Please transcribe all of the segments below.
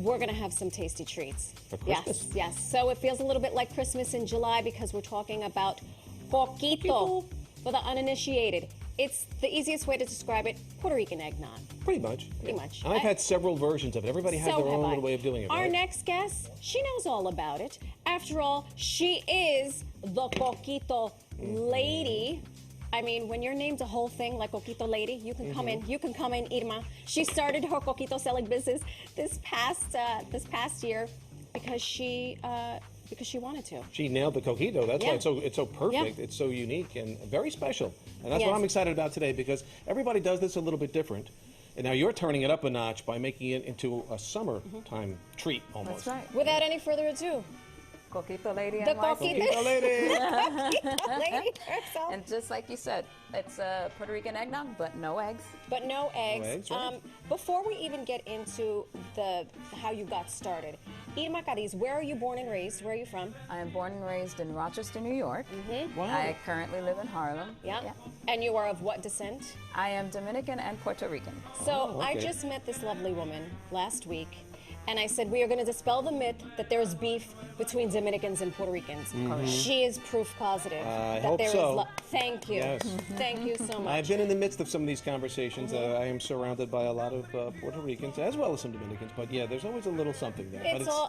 we're going to have some tasty treats. For Christmas? Yes, yes. So it feels a little bit like Christmas in July because we're talking about Coquito for the uninitiated. It's the easiest way to describe it, Puerto Rican eggnog. Pretty much. Pretty much. And I've had several versions of it. Everybody has their own little way of doing it, Our right? next guest, she knows all about it. After all, she is the Coquito Lady. I mean, when you're named a whole thing like Coquito Lady, you can come in. You can come in, Irma. She started her coquito selling business this past year because she wanted to. She nailed the coquito. That's why it's so perfect. Yeah. It's so unique and very special. And that's Yes. what I'm excited about today because everybody does this a little bit different. And now you're turning it up a notch by making it into a summertime treat almost. That's right. Without any further ado, Coquito Lady the and my Coquito Lady. Coquito Lady herself. And just like you said, it's a Puerto Rican eggnog, but no eggs. But no eggs. No eggs, right. Before we even get into how you got started, Irma Cadiz, where are you born and raised? Where are you from? I am born and raised in Rochester, New York. Wow. I currently live in Harlem. Yeah. And you are of what descent? I am Dominican and Puerto Rican. So I okay. just met this lovely woman last week, and I said we are going to dispel the myth that there is beef between Dominicans and Puerto Ricans. She is proof positive I that hope there is so. Thank you. Yes. Thank you so much. I've been in the midst of some of these conversations. I am surrounded by a lot of Puerto Ricans as well as some Dominicans. But yeah, there's always a little something there.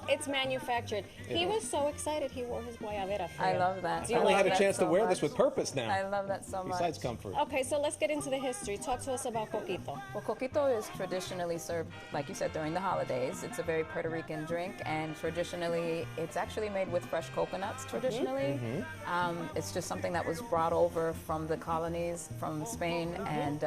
It's manufactured. He was so excited he wore his guayabera for I you. love that. Do you I only love had a that chance to so wear much. this with purpose now. I love that so much. Besides comfort. Okay, so let's get into the history. Talk to us about Coquito. Well, coquito is traditionally served, like you said, during the holidays. It's a very Puerto Rican drink, and traditionally, it's actually made with fresh coconuts, traditionally. It's just something that was brought over from the colonies, from Spain, and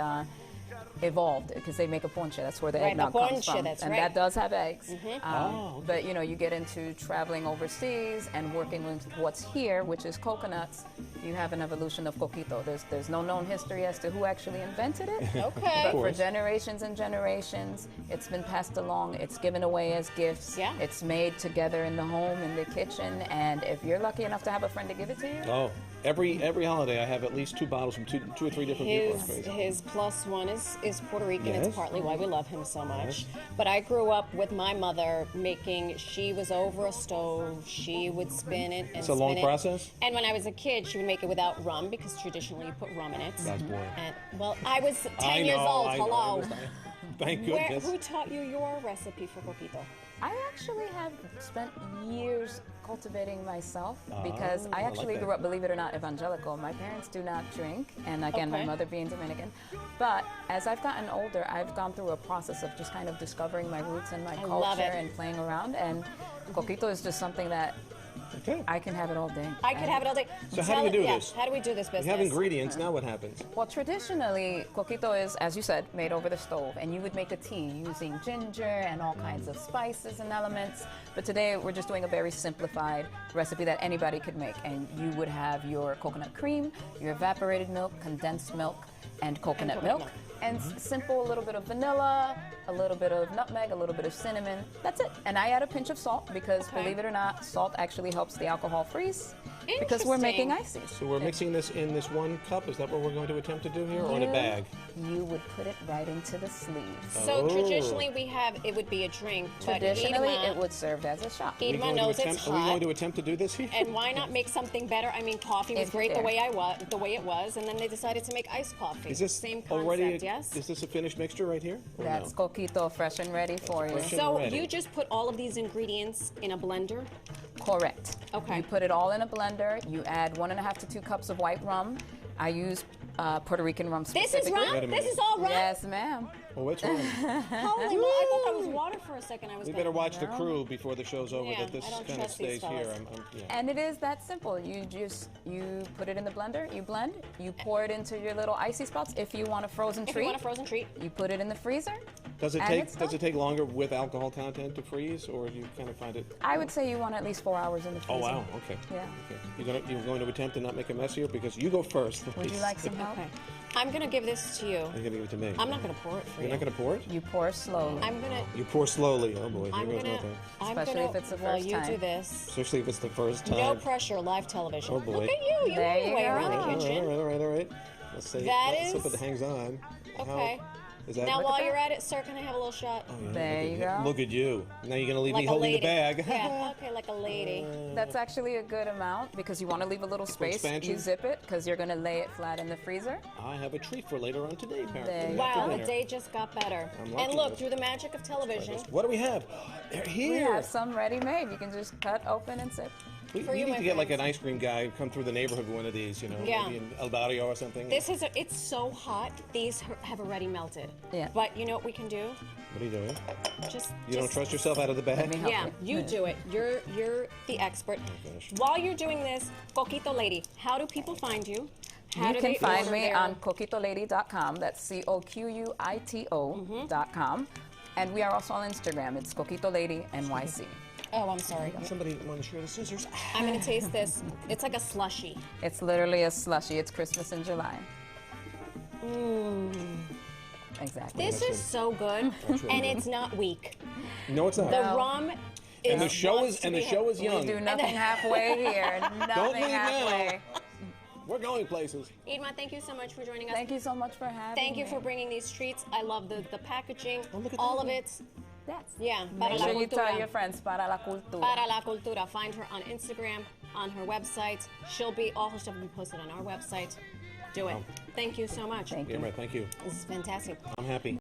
evolved, because they make a ponche. That's where the Right, eggnog the comes ponche, from. that's and right. that does have eggs. Oh, okay. But, you know, you get into traveling overseas and working with what's here, which is coconuts, you have an evolution of coquito. There's no known history as to who actually invented it. Okay. But for course. generations and generations, it's been passed along. It's given away as gifts. Yeah. It's made together in the home, in the kitchen. And if you're lucky enough to have a friend to give it to you, Oh, every holiday I have at least 2 bottles from two or three different people. It's crazy. His plus one is Puerto Rican. Yes. It's partly why we love him so much. But I grew up with my mother making. She was over a stove. She would spin it and It's a long spin it. process? And when I was a kid, she would make it without rum because traditionally you put rum in it. That's boring. And well, I was 10 I years know, old. I know. Hello. Thank goodness. Who taught you your recipe for coquito? I actually have spent years cultivating myself, because I I like actually that. grew up, believe it or not, evangelical. My parents do not drink, and again, Okay. my mother being Dominican. But as I've gotten older, I've gone through a process of just kind of discovering my roots and my love culture it. and playing around. And coquito is just something that Okay. I can have it all day. I could have it all day. So how do we do yeah, this? How do we do this business? We have ingredients. Now what happens? Well, traditionally, coquito is, as you said, made over the stove, and you would make a tea using ginger and all kinds of spices and elements. But today, we're just doing a very simplified recipe that anybody could make, and you would have your coconut cream, your evaporated milk, condensed milk, and coconut milk. And simple, a little bit of vanilla, a little bit of nutmeg, a little bit of cinnamon. That's it. And I add a pinch of salt because, Okay. believe it or not, salt actually helps the alcohol freeze, because we're making ices. So we're mixing this in this 1 cup. Is that what we're going to attempt to do here, or in a bag? You would put it right into the sleeves. So Oh. traditionally it would be a drink. But Traditionally, Irma, it would serve as a shot. Irma knows it's Are we going hot. to attempt to do this here? And why not make something better? I mean, coffee was If great the there. way it was, and then they decided to make iced coffee. Is this same concept? already? Yes. Is this a finished mixture right here? Or That's no? coquito, fresh and ready for you. fresh and So ready. you just put all of these ingredients in a blender. Correct. Okay. You put it all in a blender. You add 1.5 to 2 cups of white rum. I use Puerto Rican rum This specifically. is rum. Wait a This minute. is all rum. Yes, ma'am. Well, what's wrong? Holy moly! I thought that was water for a second. I was. We gonna- better watch the crew before the show's over Yeah, that this I don't kind of trust these stays here. fellas. Yeah. And it is that simple. You put it in the blender, you blend, you pour it into your little icy spots. If you want a frozen If treat, you want a frozen treat. you put it in the freezer. Does it And take it's Does it done. take longer with alcohol content to freeze, or do you kind of find it? I would say you want at least 4 hours in the freezer. Oh wow. Okay. Yeah. Okay. You're going to attempt to not make a mess here because you go first. Would you please. like some help? Okay. I'm gonna give this to you. You're gonna give it to me. I'm not gonna pour it for You're you. not gonna pour it. You pour slowly. I'm gonna. You pour slowly. Oh boy. Here I'm goes gonna. nothing. I'm Especially gonna, if it's the while first you do time. this. Especially if it's the first time. No pressure, live television. Oh, boy. Look at you. You There know your you way go. around All the right, kitchen. all right. Let's see. That Let's hope is- it hangs on. Okay. Is that Now, Look at while that. you're at it, sir, can I have a little shot? There you go. Look at you. Now you're gonna leave Like me a holding lady. the bag. Yeah, okay, like a lady. That's actually a good amount because you want to leave a little space. expansion? You zip it because you're going to lay it flat in the freezer. I have a treat for later on today, There apparently. you after Wow, the dinner. day just got better. I'm And liking look, this. through the magic of television, What do we have? They're We here. have some ready-made. You can just cut open and zip. We For you, need my to get like friends. an ice cream guy come through the neighborhood with one of these, you know, Yeah. maybe in El Barrio or something. it's so hot, these have already melted. Yeah. But you know what we can do? What are you doing? Just You don't trust yourself out of the Let bag? me help Yeah, you do it. You're the expert. gosh. While you're doing this, Coquito Lady, how do people find you? How You do can they find order me their- on coquitolady.com. That's COQUITO.com. And we are also on Instagram. It's Coquito Lady NYC. Oh, I'm sorry. Somebody want to share the scissors? I'm gonna taste this. It's like a slushy. It's literally a slushy. It's Christmas in July. Exactly. This is so good, really and good. it's not weak. No, it's not. The No. rum And the is show wants is to and the be show is We young. do nothing halfway here. Nothing leave now. halfway. We're going places. Irma, thank you so much for joining us. Thank you so much for having me. Thank you for bringing these treats. I love the packaging, Oh, look at all that. of it. Yes. Yeah, para Make la sure you tell cultura. your friends, para la cultura. Para la cultura. Find her on Instagram, on her website. All her stuff will be posted on our website. Do it. Thank you so much. Thank you. Irma, thank you. This is fantastic. I'm happy.